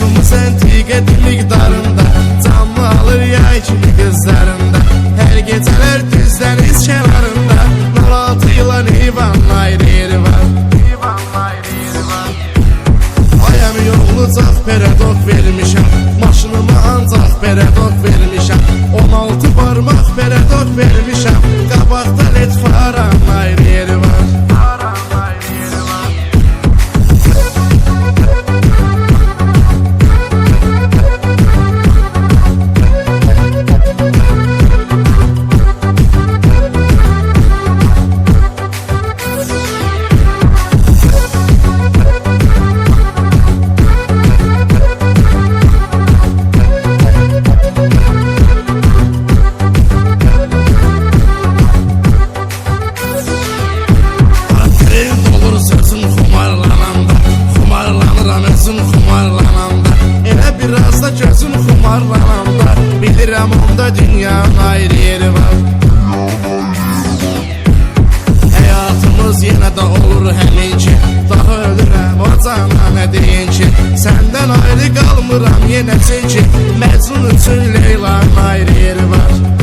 Həyatımız əntiqədir miqdarında, canlı alır yay kimi qızlarında. Hər gecələr düzləniz kənarında, 06 yılan heyvanla ayrı yeri var. Ayam yolu caq peredok vermişəm, maşınıma ancaq peredok vermişəm. 16 parmaq peredok vermişəm, qabaqda led faranın ayrı yeri var. Xumarlananda, elə biraz da gözüm xumarlananda, bilirəm onda dünyanın ayrı yeri var. Həyatımız yenə də olur həminki, daha ölürəm o cana nə deyin ki, səndən ayrı qalmıram yenə çünki, Məcnun üçün Leylanın ayrı yeri var.